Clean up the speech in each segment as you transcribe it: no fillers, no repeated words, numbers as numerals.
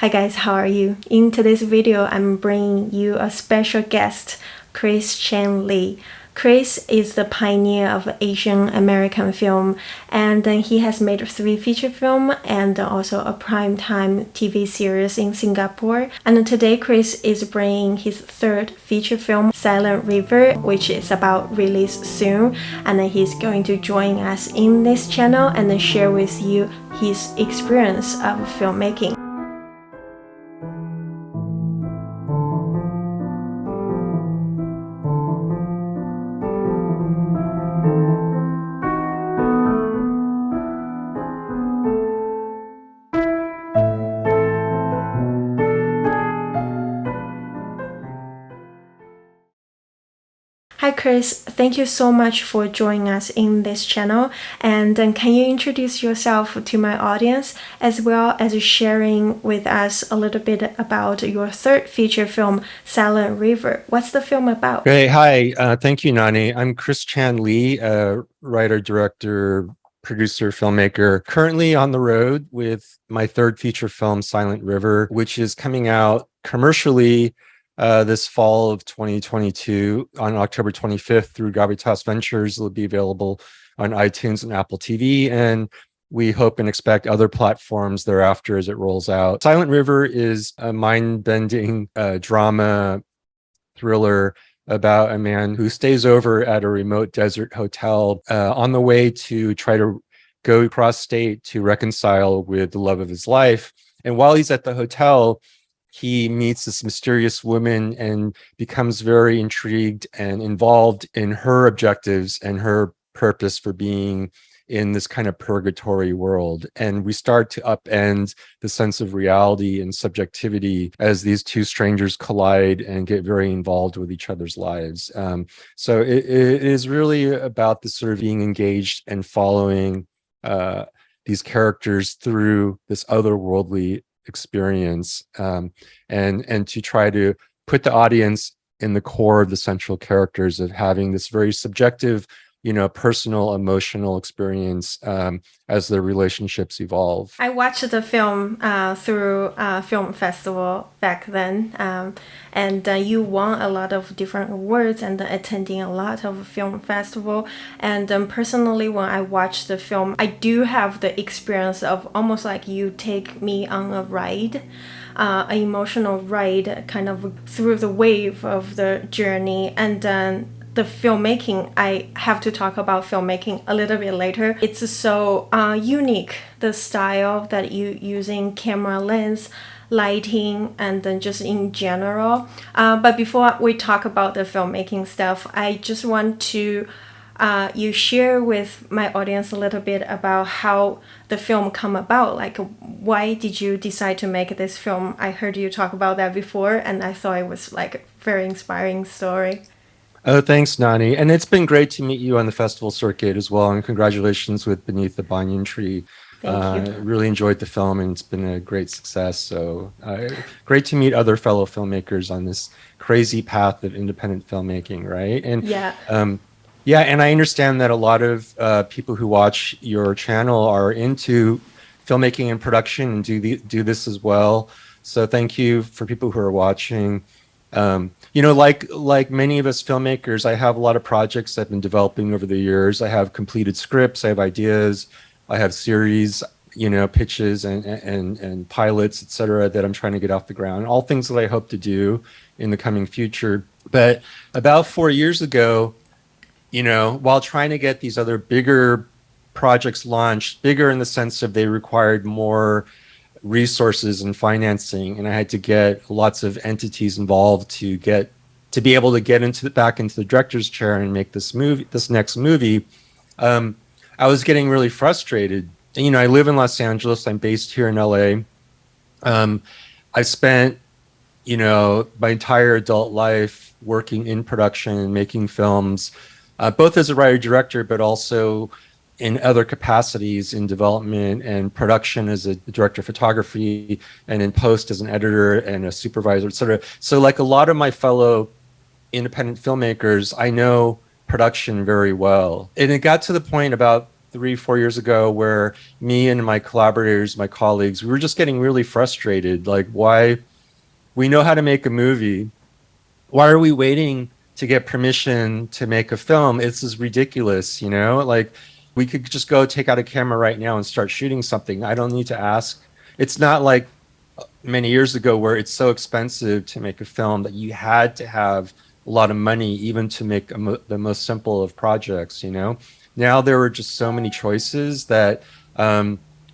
Hi guys, how are you? In today's video, I'm bringing you a special guest, Chris Chan Lee. Chris is the pioneer of Asian American film, and he has made 3 feature films and also a primetime TV series in Singapore. And today, Chris is bringing his 3rd feature film, Silent River, which is about release soon. And he's going to join us in this channel and share with you his experience of filmmaking. Hi Chris, thank you so much for joining us in this channel, and can you introduce yourself to my audience as well as sharing with us a little bit about your 3rd feature film, Silent River. What's the film about? Hey, hi, thank you, Nani. I'm Chris Chan Lee, writer, director, producer, filmmaker, currently on the road with my 3rd feature film, Silent River, which is coming out commercially this fall of 2022 on October 25th through Gravitas Ventures. It'll be available on iTunes and Apple TV, and we hope and expect other platforms thereafter as it rolls out. Silent River is a mind-bending drama thriller about a man who stays over at a remote desert hotel on the way to try to go across state to reconcile with the love of his life. And while he's at the hotel, he meets this mysterious woman and becomes very intrigued and involved in her objectives and her purpose for being in this kind of purgatory world. And we start to upend the sense of reality and subjectivity as these 2 strangers collide and get very involved with each other's lives. So it is really about the sort of being engaged and following these characters through this otherworldly experience, and to try to put the audience in the core of the central characters of having this very subjective, personal, emotional experience as their relationships evolve. I watched the film through a film festival back then, and you won a lot of different awards and attending a lot of film festival. And personally, when I watched the film, I do have the experience of almost like you take me on a ride. An emotional ride kind of through the wave of the journey. And then the filmmaking, I have to talk about filmmaking a little bit later. It's so unique, the style that you using, camera lens, lighting, and then just in general. But before we talk about the filmmaking stuff, I just want to you share with my audience a little bit about how the film come about. Like, why did you decide to make this film? I heard you talk about that before, and I thought it was like a very inspiring story. Oh, thanks, Nani. And it's been great to meet you on the festival circuit as well. And congratulations with Beneath the Banyan Tree. Thank you. Really enjoyed the film, and it's been a great success. So great to meet other fellow filmmakers on this crazy path of independent filmmaking, right? And Yeah. Yeah, and I understand that a lot of people who watch your channel are into filmmaking and production and do this as well. So thank you for people who are watching. Like many of us filmmakers, I have a lot of projects I've been developing over the years. I have completed scripts, I have ideas, I have series, pitches and pilots, etc., that I'm trying to get off the ground. All things that I hope to do in the coming future. But about 4 years ago, while trying to get these other bigger projects launched, bigger in the sense of they required more resources and financing, and I had to get lots of entities involved to be able to get back into the director's chair and make this next movie. I was getting really frustrated. And, I live in Los Angeles. I'm based here in LA. I spent, my entire adult life working in production and making films, both as a writer-director, but also in other capacities in development and production as a director of photography, and in post as an editor and a supervisor, et cetera. So like a lot of my fellow independent filmmakers, I know production very well. And it got to the point about 3, 4 years ago where me and my collaborators, my colleagues, we were just getting really frustrated. Like, why we know how to make a movie. Why are we waiting to get permission to make a film? It's is ridiculous, you know? Like, we could just go take out a camera right now and start shooting something. I don't need to ask. It's not like many years ago where it's so expensive to make a film that you had to have a lot of money even to make the most simple of projects, you know. Now there were just so many choices that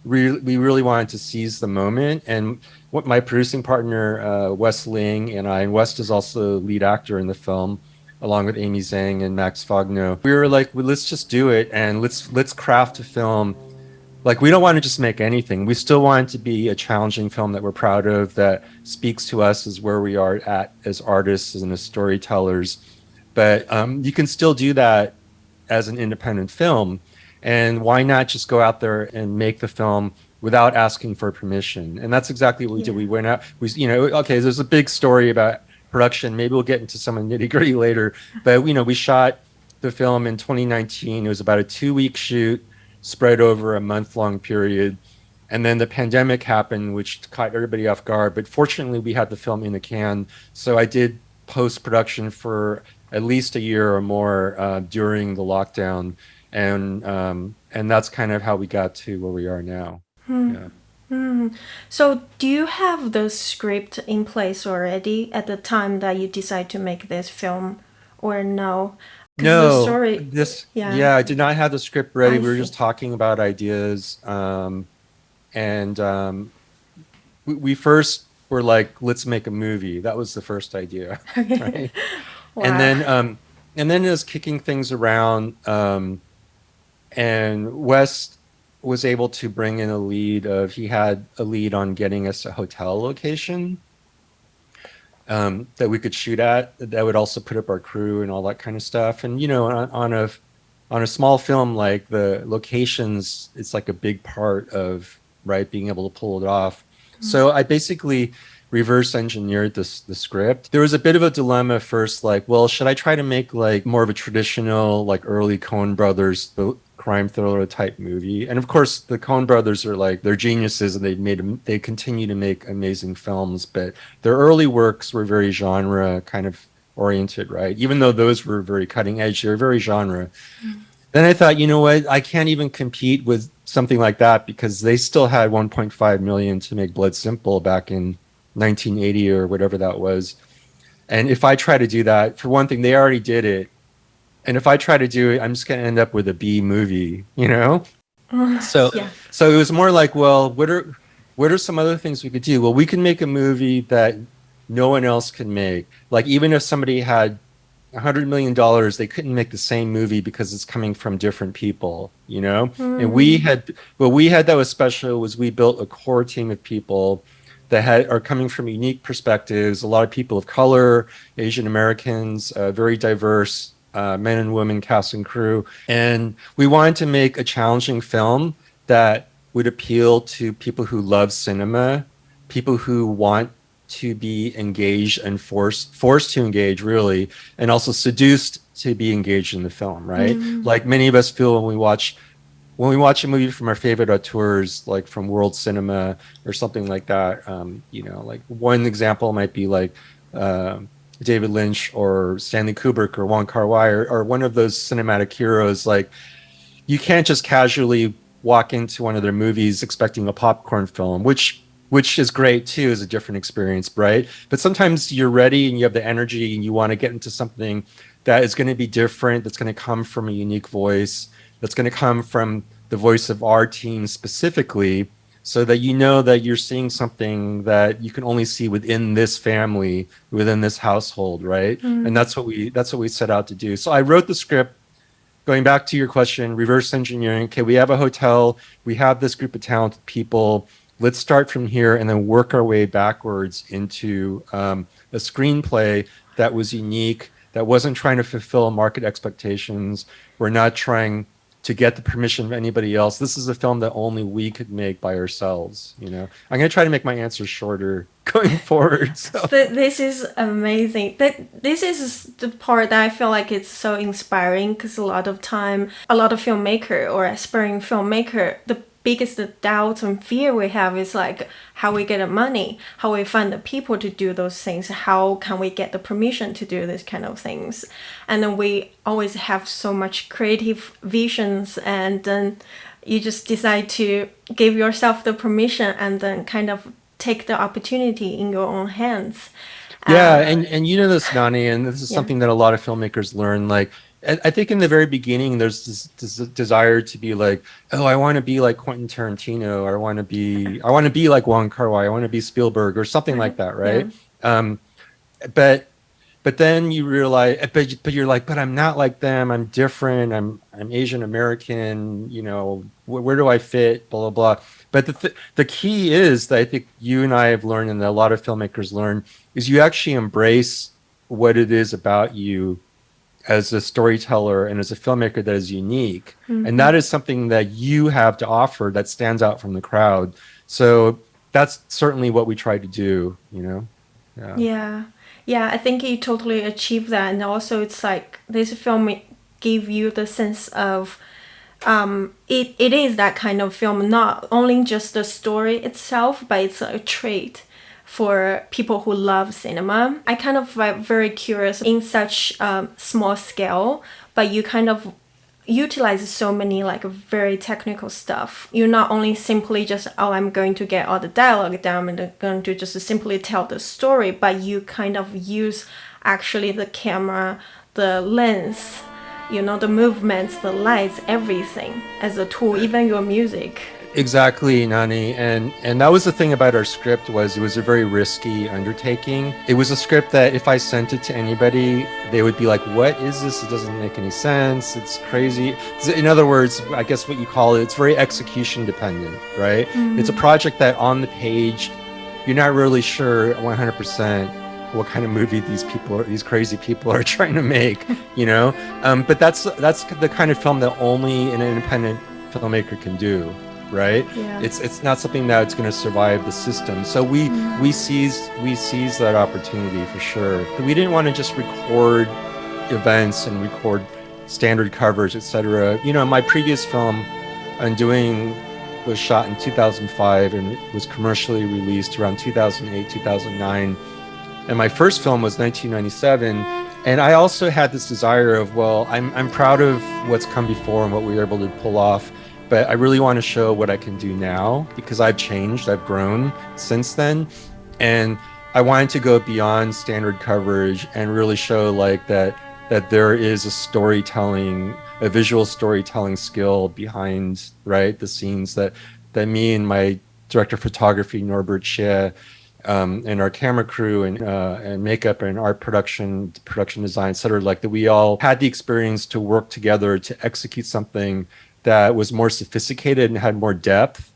we really wanted to seize the moment. And what my producing partner Wes Ling and I, and West is also the lead actor in the film along with Amy Zhang and Max Fogno, we were like, well, let's just do it and let's craft a film. Like, we don't want to just make anything. We still want it to be a challenging film that we're proud of, that speaks to us as where we are at as artists and as storytellers. But you can still do that as an independent film. And why not just go out there and make the film without asking for permission? And that's exactly what we did. We went out, okay, there's a big story about production. Maybe we'll get into some nitty gritty later. But, we shot the film in 2019. It was about a 2-week shoot spread over a month-long period. And then the pandemic happened, which caught everybody off guard. But fortunately, we had the film in the can. So I did post-production for at least a year or more during the lockdown. And that's kind of how we got to where we are now. Yeah. So do you have the script in place already at the time that you decide to make this film, or no? 'Cause the No, story, I did not have the script ready. I We were see. just talking about ideas. And we first were like, let's make a movie. That was the first idea, right? And Wow. then it was kicking things around. And West was able to bring in he had a lead on getting us a hotel location that we could shoot at, that would also put up our crew and all that kind of stuff. And on a small film, like, the locations, it's like a big part of, right, being able to pull it off. So I basically reverse engineered the script. There was a bit of a dilemma first, like, well, should I try to make like more of a traditional, like, early Coen Brothers crime thriller type movie? And of course, the Coen Brothers are like, they're geniuses, and they continue to make amazing films, but their early works were very genre kind of oriented, right? Even though those were very cutting edge, they were very genre. Then I thought, you know what? I can't even compete with something like that because they still had 1.5 million to make Blood Simple back in 1980 or whatever that was. And if I try to do that, for one thing, they already did it. And if I try to do it, I'm just going to end up with a B movie, you know? So Yeah. so it was more like, well, what are some other things we could do? Well, we can make a movie that no one else can make. Like, even if somebody had $100 million, they couldn't make the same movie because it's coming from different people, you know? And what we had that was special was we built a core team of people that are coming from unique perspectives, a lot of people of color, Asian Americans, very diverse men and women cast and crew. And we wanted to make a challenging film that would appeal to people who love cinema, people who want to be engaged and forced to engage, really, and also seduced to be engaged in the film, right? Like many of us feel when we watch a movie from our favorite auteurs, like from world cinema or something like that. Like one example might be like David Lynch or Stanley Kubrick or Wong Kar-wai or one of those cinematic heroes. Like, you can't just casually walk into one of their movies expecting a popcorn film, which is great too, is a different experience, right? But sometimes you're ready and you have the energy and you want to get into something that is going to be different, that's going to come from a unique voice, that's going to come from the voice of our team specifically, so that you know that you're seeing something that you can only see within this family, within this household, right? And that's what we set out to do. So I wrote the script. Going back to your question, reverse engineering. Okay, we have a hotel. We have this group of talented people. Let's start from here and then work our way backwards into a screenplay that was unique, that wasn't trying to fulfill market expectations. We're not trying to get the permission of anybody else. This is a film that only we could make by ourselves, you know? I'm going to try to make my answers shorter going forward. So This is amazing. This is the part that I feel like it's so inspiring because a lot of time, a lot of filmmaker or aspiring filmmaker, the biggest doubt and fear we have is like how we get the money, how we find the people to do those things, how can we get the permission to do this kind of things. And then we always have so much creative visions, and then you just decide to give yourself the permission and then kind of take the opportunity in your own hands. yeah, and you know this, Nani, and this is Yeah. something that a lot of filmmakers learn. Like, I think in the very beginning, there's this desire to be like, oh, I want to be like Quentin Tarantino, or I want to be like Wong Kar-wai, I want to be Spielberg, or something like that, Yeah. right? Um, but but then you realize, but you're like, but I'm not like them. I'm different. I'm Asian American. You know, where do I fit? Blah blah blah. But the key is that I think you and I have learned, and that a lot of filmmakers learn, is you actually embrace what it is about you as a storyteller and as a filmmaker that is unique, and that is something that you have to offer that stands out from the crowd. So that's certainly what we try to do. You know, yeah. Yeah. Yeah, I think you totally achieved that. And also it's like this film gave you the sense of it is that kind of film, not only just the story itself, but it's a trait for people who love cinema. I kind of very curious in such small scale, but you kind of utilize so many like very technical stuff. You're not only simply just, oh, I'm going to get all the dialogue down and I'm going to just simply tell the story, but you kind of use actually the camera, the lens, you know, the movements, the lights, everything as a tool, even your music. Exactly, Nani. And that was the thing about our script, was it was a very risky undertaking. It was a script that if I sent it to anybody, they would be like, what is this? It doesn't make any sense. It's crazy. In other words, I guess what you call it, it's very execution dependent, right? It's a project that on the page, you're not really sure 100% what kind of movie these crazy people are trying to make, you know? But that's the kind of film that only an independent filmmaker can do. Right? Yeah. It's not something that's going to survive the system. So we seized that opportunity for sure. We didn't want to just record events and record standard coverage, etc. You know, my previous film, Undoing, was shot in 2005 and it was commercially released around 2008, 2009. And my first film was 1997. And I also had this desire of, well, I'm proud of what's come before and what we were able to pull off. But I really want to show what I can do now, because I've changed, I've grown since then. And I wanted to go beyond standard coverage and really show like that there is a visual storytelling skill behind, right, the scenes that me and my director of photography, Norbert Xie, and our camera crew and makeup and art production design, et cetera, like that we all had the experience to work together to execute something that was more sophisticated and had more depth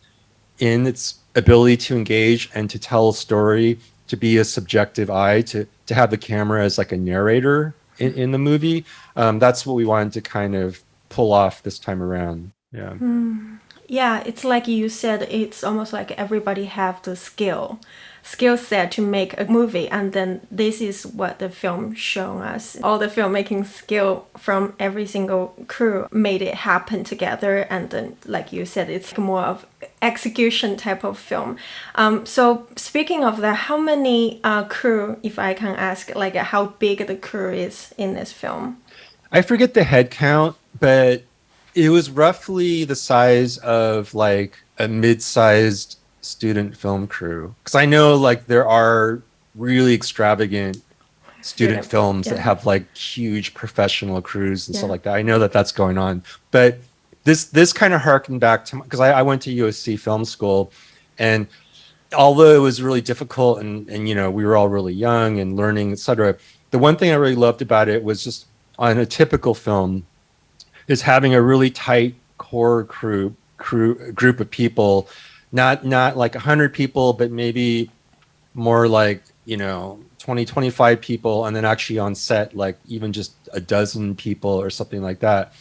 in its ability to engage and to tell a story, to be a subjective eye, to have the camera as like a narrator in the movie. That's what we wanted to kind of pull off this time around. Yeah. Yeah, it's like you said, it's almost like everybody have the skill set to make a movie, and then this is what the film shown us. All the filmmaking skill from every single crew made it happen together, and then like you said, it's more of execution type of film. So speaking of that, how many crew, if I can ask, like how big the crew is in this film? I forget the head count, but it was roughly the size of like a mid-sized student film crew. Because I know like there are really extravagant student films that have like huge professional crews and stuff like that. I know that that's going on, but this kind of harkened back to, because I went to USC Film School, and although it was really difficult and you know we were all really young and learning, etc., the one thing I really loved about it was just on a typical film is having a really tight core group of people, not like 100 people, but maybe more like, you know, 20, 25 people, and then actually on set, like even just a dozen people or something like that.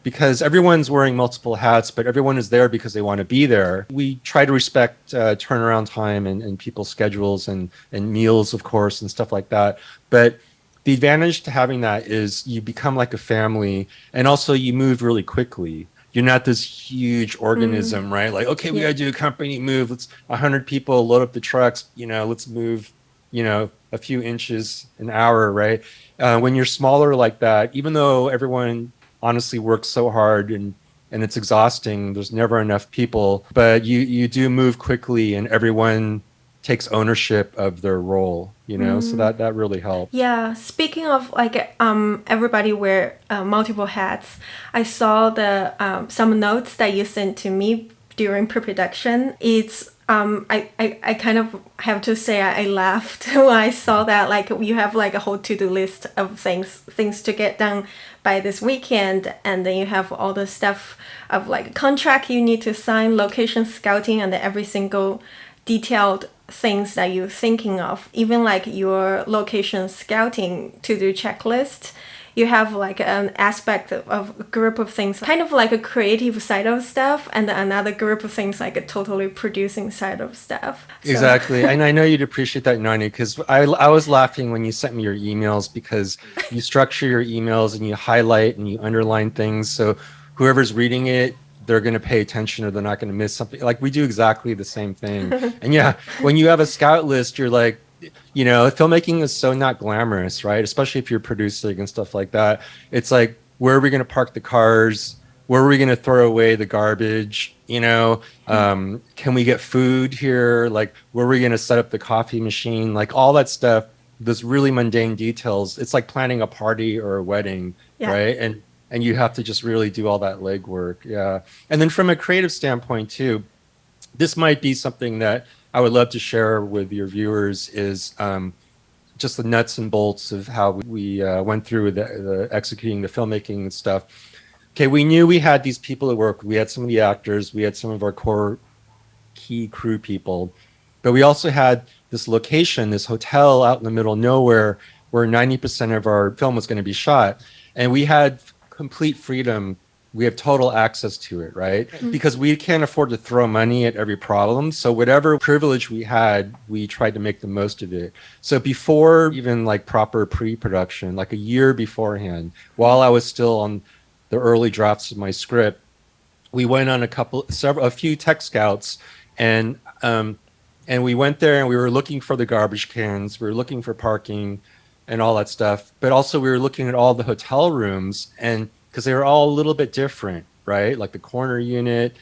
because everyone's wearing multiple hats, but everyone is there because they want to be there. We try to respect turnaround time and people's schedules and meals, of course, and stuff like that. But the advantage to having that is you become like a family, and also you move really quickly. You're not this huge organism, right? Like, okay, we got to do a company move. Let's 100 people load up the trucks. Let's move, a few inches an hour, right? When you're smaller like that, even though everyone honestly works so hard and it's exhausting, there's never enough people, but you do move quickly, and everyone takes ownership of their role, so that really helps. Yeah, speaking of like everybody wear multiple hats, I saw the some notes that you sent to me during pre-production. It's I kind of have to say I laughed when I saw that, like you have like a whole to-do list of things to get done by this weekend, and then you have all the stuff of like contract you need to sign, location scouting, and every single detailed things that you're thinking of, even like your location scouting to-do checklist. You have like an aspect of a group of things, kind of like a creative side of stuff, and another group of things like a totally producing side of stuff. So. Exactly. And I know you'd appreciate that, Nani, because I was laughing when you sent me your emails, because you structure your emails and you highlight and you underline things. So whoever's reading it, they're going to pay attention, or they're not going to miss something. Like, we do exactly the same thing. And yeah, when you have a scout list, you're like, filmmaking is so not glamorous, right? Especially if you're producing and stuff like that. It's like, where are we going to park the cars? Where are we going to throw away the garbage? Can we get food here? Like, where are we going to set up the coffee machine? Like, all that stuff, those really mundane details. It's like planning a party or a wedding, right? And you have to just really do all that legwork. Yeah. And then from a creative standpoint too, this might be something that I would love to share with your viewers, is just the nuts and bolts of how we went through the executing the filmmaking and stuff. Okay, we knew we had these people at work. We had some of the actors, we had some of our core key crew people, but we also had this location, this hotel out in the middle of nowhere, where 90% of our film was going to be shot. And we had complete freedom. We have total access to it, right? Because we can't afford to throw money at every problem. So whatever privilege we had, we tried to make the most of it. So before even like proper pre-production, like a year beforehand, while I was still on the early drafts of my script, we went on a few tech scouts, and we went there and we were looking for the garbage cans, we were looking for parking and all that stuff. But also we were looking at all the hotel rooms, and because they were all a little bit different, right? Like the corner unit,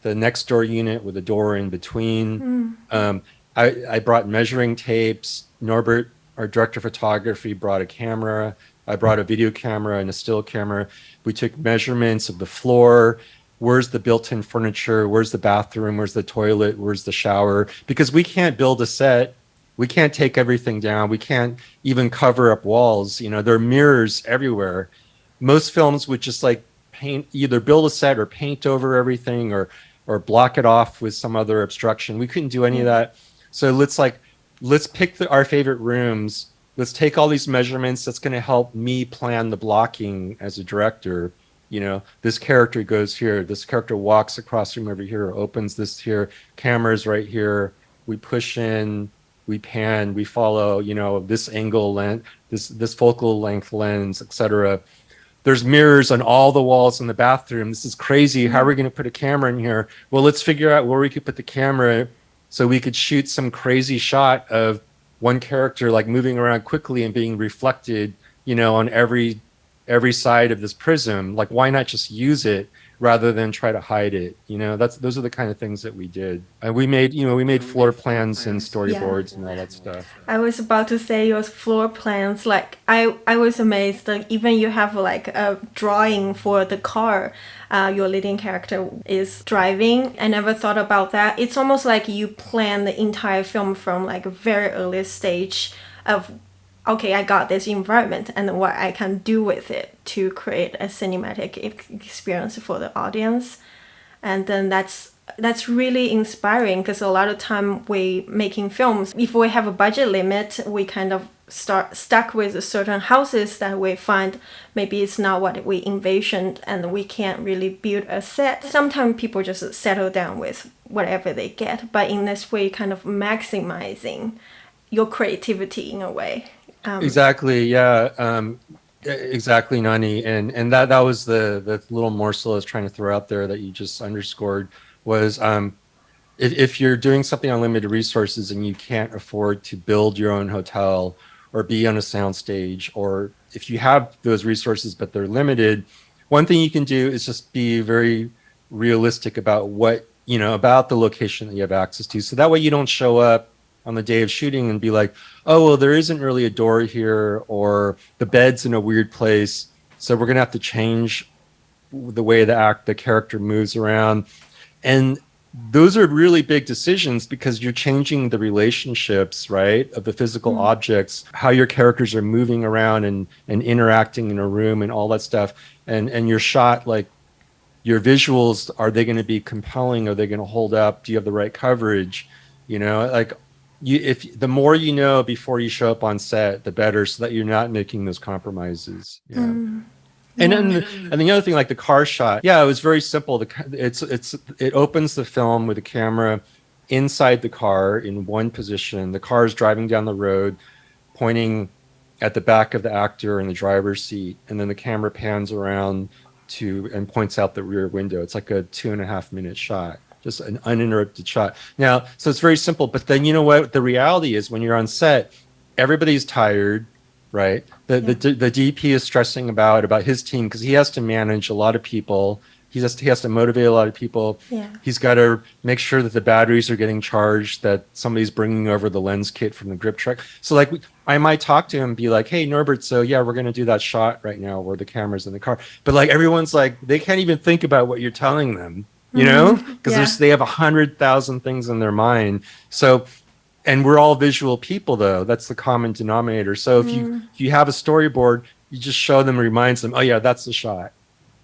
the next door unit with a door in between. I brought measuring tapes. Norbert, our director of photography, brought a camera. I brought a video camera and a still camera. We took measurements of the floor. Where's the built-in furniture? Where's the bathroom? Where's the toilet? Where's the shower? Because we can't build a set. We can't take everything down. We can't even cover up walls. There are mirrors everywhere. Most films would just like either build a set or paint over everything, or block it off with some other obstruction. We couldn't do any of that. So let's pick our favorite rooms. Let's take all these measurements. That's going to help me plan the blocking as a director. This character goes here. This character walks across the room over here, opens this here. Camera's right here. We push in, we pan, we follow, this angle length, this focal length lens, etc. There's mirrors on all the walls in the bathroom. This is crazy. How are we going to put a camera in here? Well, let's figure out where we could put the camera so we could shoot some crazy shot of one character like moving around quickly and being reflected, on every side of this prism. Like, why not just use it rather than try to hide it? Those are the kind of things that we did. And we made floor plans and storyboards and all that stuff. I was about to say your floor plans. Like, I was amazed. Like, even you have like a drawing for the car your leading character is driving. I never thought about that. It's almost like you plan the entire film from like a very early stage of, okay, I got this environment and what I can do with it to create a cinematic experience for the audience. And then that's that's really inspiring, because a lot of time we making films, if we have a budget limit, we kind of start stuck with certain houses that we find maybe it's not what we envisioned, and we can't really build a set. Sometimes people just settle down with whatever they get, but in this way kind of maximizing your creativity in a way. Exactly. Yeah. Exactly, Nani. And that was the little morsel I was trying to throw out there that you just underscored was if you're doing something on limited resources and you can't afford to build your own hotel or be on a soundstage, or if you have those resources but they're limited, one thing you can do is just be very realistic about what, about the location that you have access to. So that way you don't show up on the day of shooting and be like, oh, well, there isn't really a door here, or the bed's in a weird place, so we're gonna have to change the way the character moves around. And those are really big decisions because you're changing the relationships, right, of the physical objects, how your characters are moving around and interacting in a room and all that stuff. And your shot, like your visuals, are they going to be compelling? Are they going to hold up? Do you have the right coverage? Like if the more you know before you show up on set, the better, so that you're not making those compromises. Yeah. And then the other thing, like the car shot, yeah, it was very simple. It opens the film with the camera inside the car in one position. The car is driving down the road, pointing at the back of the actor in the driver's seat, and then the camera pans around and points out the rear window. It's like a 2.5-minute shot, just an uninterrupted shot. Now, so it's very simple, but then you know what the reality is when you're on set, everybody's tired. Right. The DP is stressing about his team because he has to manage a lot of people. He has to motivate a lot of people. Yeah. He's got to make sure that the batteries are getting charged, that somebody's bringing over the lens kit from the grip truck. So like I might talk to him and be like, hey, Norbert, so yeah, we're going to do that shot right now where the camera's in the car. But like everyone's like, they can't even think about what you're telling them, because they have 100,000 things in their mind. So, and we're all visual people, though. That's the common denominator. So if you have a storyboard, you just show them, reminds them, oh yeah, that's the shot.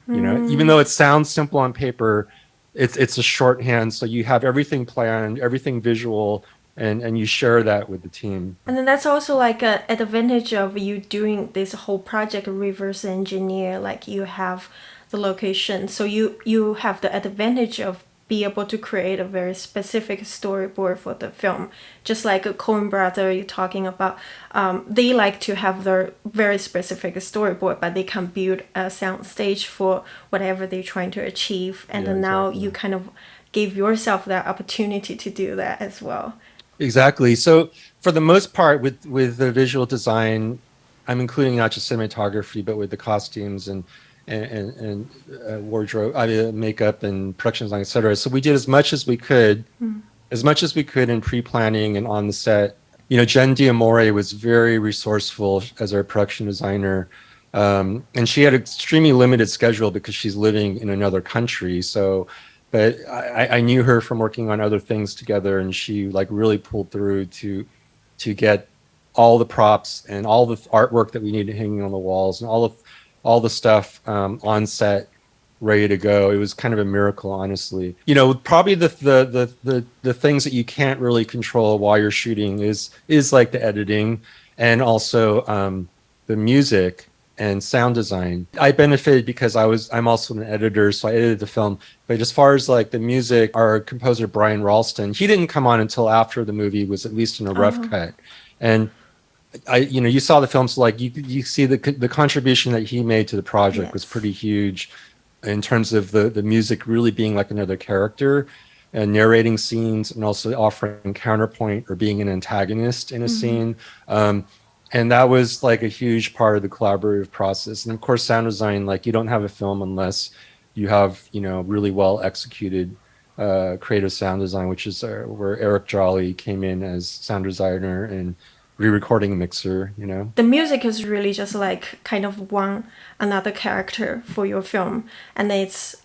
Even though it sounds simple on paper, it's a shorthand. So you have everything planned, everything visual, and you share that with the team. And then that's also like an advantage of you doing this whole project reverse engineer. Like you have the location, so you have the advantage of be able to create a very specific storyboard for the film. Just like a Coen brother you're talking about, they like to have their very specific storyboard, but they can build a sound stage for whatever they're trying to achieve. And then now you kind of give yourself that opportunity to do that as well. Exactly. So for the most part, with the visual design, I'm including not just cinematography, but with the costumes and wardrobe, makeup and production design, etc. So we did as much as we could, in pre-planning and on the set. Jen Diamore was very resourceful as our production designer, and she had an extremely limited schedule because she's living in another country. So, but I knew her from working on other things together, and she like really pulled through to get all the props and all the artwork that we needed hanging on the walls and all the stuff on set ready to go. It was kind of a miracle, honestly. Probably the things that you can't really control while you're shooting is like the editing and also the music and sound design. I benefited because I'm also an editor, so I edited the film. But as far as like the music, our composer Brian Ralston, he didn't come on until after the movie was at least in a rough cut. And you saw the film, so like you see the contribution that he made to the project was pretty huge in terms of the music really being like another character and narrating scenes and also offering counterpoint or being an antagonist in a scene. And that was like a huge part of the collaborative process. And of course, sound design, like you don't have a film unless you have, really well executed creative sound design, which is where Eric Jolly came in as sound designer and re-recording mixer. The music is really just like kind of another character for your film, and it's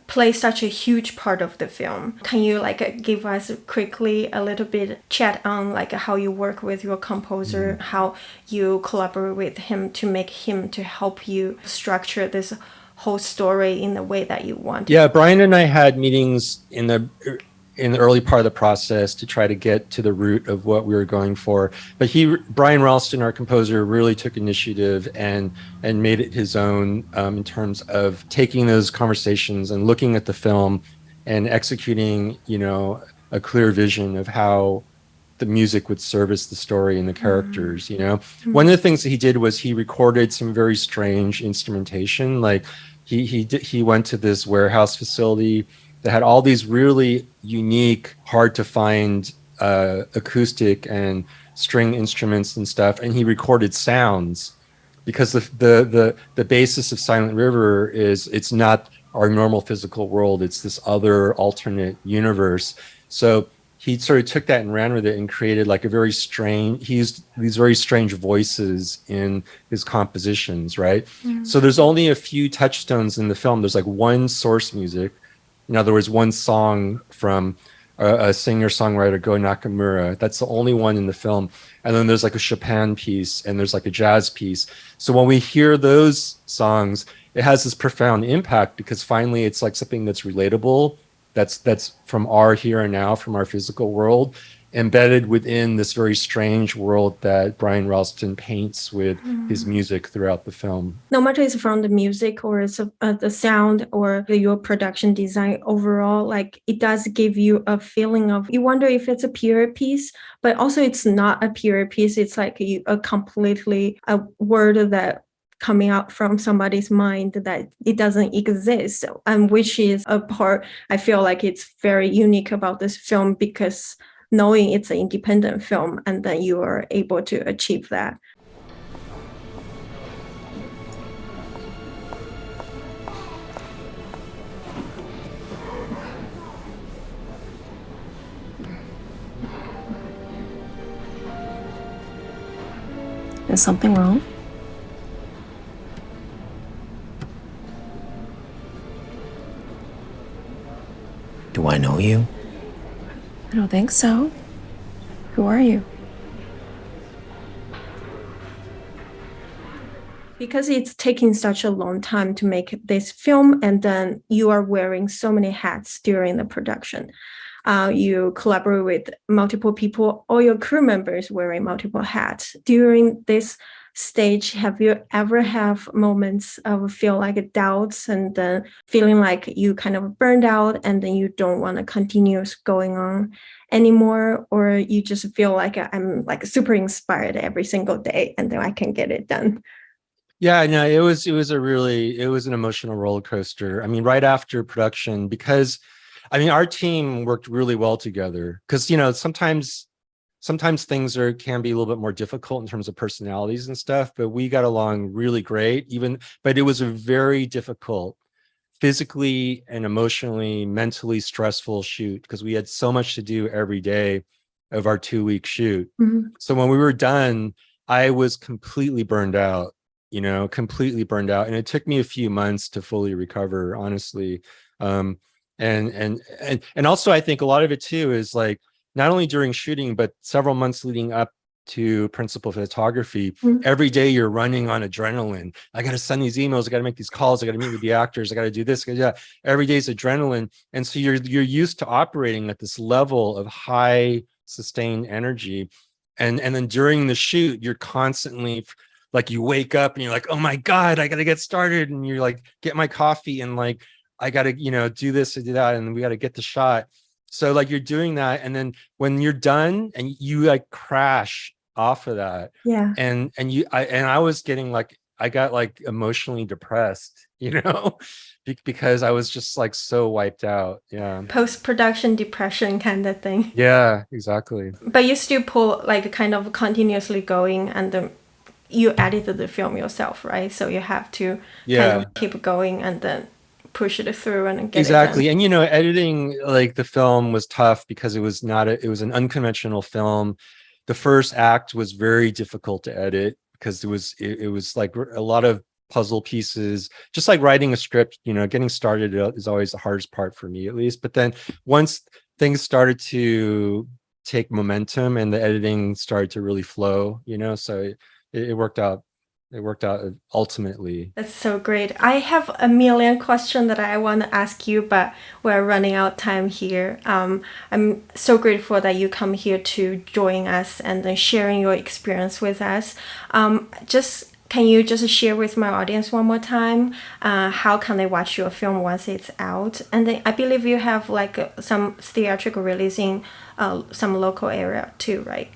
plays such a huge part of the film. Can you like give us quickly a little bit chat on like how you work with your composer, how you collaborate with him to make him to help you structure this whole story in the way that you want. Yeah, Brian and I had meetings in the early part of the process to try to get to the root of what we were going for. But Brian Ralston, our composer, really took initiative and made it his own in terms of taking those conversations and looking at the film and executing, a clear vision of how the music would service the story and the characters. One of the things that he did was he recorded some very strange instrumentation. Like he went to this warehouse facility that had all these really unique, hard to find acoustic and string instruments and stuff, and he recorded sounds, because the basis of Silent River is it's not our normal physical world, it's this other alternate universe. So he sort of took that and ran with it and created like he used these very strange voices in his compositions, right? So there's only a few touchstones in the film. There's like one source music. In other words, one song from a singer-songwriter, Go Nakamura. That's the only one in the film. And then there's like a Chopin piece and there's like a jazz piece. So when we hear those songs, it has this profound impact, because finally it's like something that's relatable, that's from our here and now, from our physical world, embedded within this very strange world that Brian Ralston paints with his music throughout the film. No matter it's from the music or it's the sound or your production design overall, like it does give you a feeling of, you wonder if it's a pure piece, but also it's not a pure piece. It's like a completely a word that coming out from somebody's mind that it doesn't exist, and which is a part I feel like it's very unique about this film, because knowing it's an independent film, and then you are able to achieve that. Is something wrong? Do I know you? I don't think so. Who are you? Because it's taking such a long time to make this film, and then you are wearing so many hats during the production. You collaborate with multiple people, all your crew members wearing multiple hats. During this stage, have you ever have moments of feel like doubts and then feeling like you kind of burned out and then you don't want to continue going on anymore, or you just feel like I'm like super inspired every single day and then I can get it done? Yeah, no, it was an emotional roller coaster. I mean, right after production, because our team worked really well together, because sometimes things can be a little bit more difficult in terms of personalities and stuff, but we got along really great. But it was a very difficult, physically and emotionally, mentally stressful shoot, because we had so much to do every day of our 2-week shoot. So when we were done, I was completely burned out, and it took me a few months to fully recover, honestly. And also I think a lot of it too is like, not only during shooting, but several months leading up to principal photography, every day you're running on adrenaline. I got to send these emails. I got to make these calls. I got to meet with the actors. I got to do this. Yeah, every day's adrenaline. And so you're used to operating at this level of high sustained energy. And then during the shoot, you're constantly like, you wake up and you're like, oh my God, I got to get started. And you're like, get my coffee and like, I got to, do this and do that. And we got to get the shot. So like you're doing that, and then when you're done and you like crash off of that, Yeah, and I was getting like, I got like emotionally depressed, because I was just like so wiped out. Yeah, post-production depression kind of thing. Yeah, exactly. But you still pull like kind of continuously going, and then you edited the film yourself, right? So you have to kind of keep going and then push it through and get exactly. it done. And editing like the film was tough because it was an unconventional film. The first act was very difficult to edit because it was like a lot of puzzle pieces, just like writing a script. Getting started is always the hardest part for me, at least. But then once things started to take momentum and the editing started to really flow, so it worked out it worked out ultimately. That's so great. I have a million questions that I want to ask you, but we're running out of time here. I'm so grateful that you come here to join us and then sharing your experience with us. Can you just share with my audience one more time? How can they watch your film once it's out? And then I believe you have like some theatrical release in some local area too, right?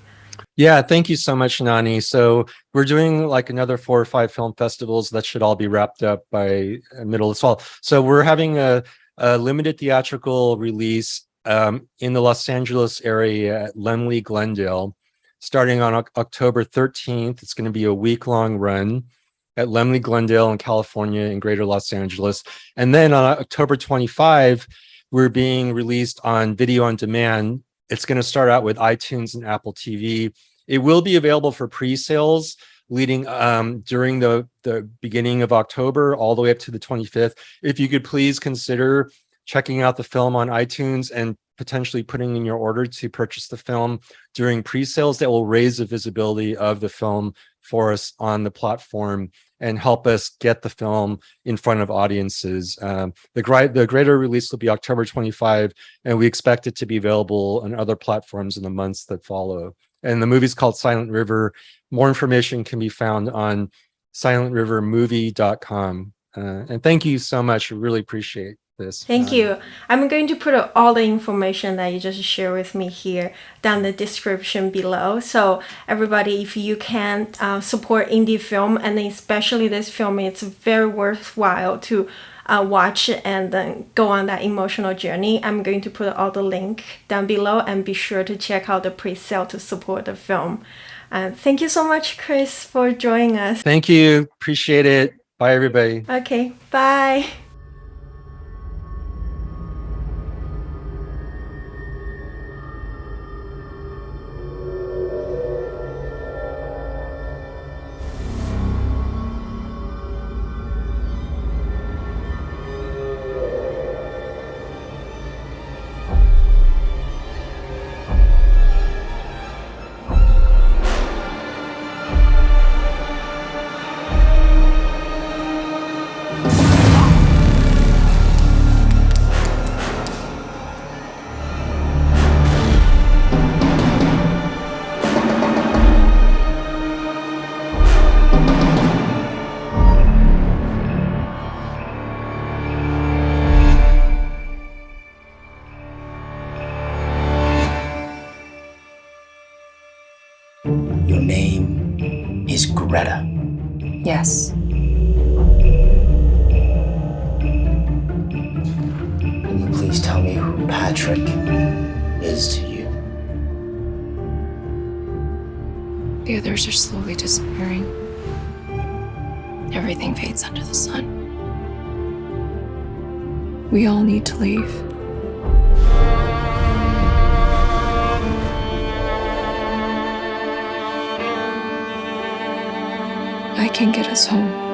Yeah, thank you so much, Nani. So we're doing like another 4 or 5 film festivals that should all be wrapped up by middle of fall. So we're having a limited theatrical release in the Los Angeles area at Lemley Glendale, starting on October 13th. It's going to be a week-long run at Lemley Glendale in California in Greater Los Angeles. And then on October 25, we're being released on video on demand. It's going to start out with iTunes and Apple TV. It will be available for pre-sales leading during the beginning of October all the way up to the 25th. If you could please consider checking out the film on iTunes and potentially putting in your order to purchase the film during pre-sales, that will raise the visibility of the film for us on the platform and help us get the film in front of audiences. The greater release will be October 25, and we expect it to be available on other platforms in the months that follow. And the movie's called Silent River. More information can be found on silentrivermovie.com. And thank you so much. I really appreciate this. Thank you. I'm going to put all the information that you just shared with me here down the description below. So everybody, if you can support indie film, and especially this film, it's very worthwhile to watch and then go on that emotional journey. I'm going to put all the link down below, and be sure to check out the pre-sale to support the film. Thank you so much, Chris, for joining us. Thank you. Appreciate it. Bye, everybody. Okay, bye. Your name is Greta. Yes. Will you please tell me who Patrick is to you? The others are slowly disappearing. Everything fades under the sun. We all need to leave. I can get us home.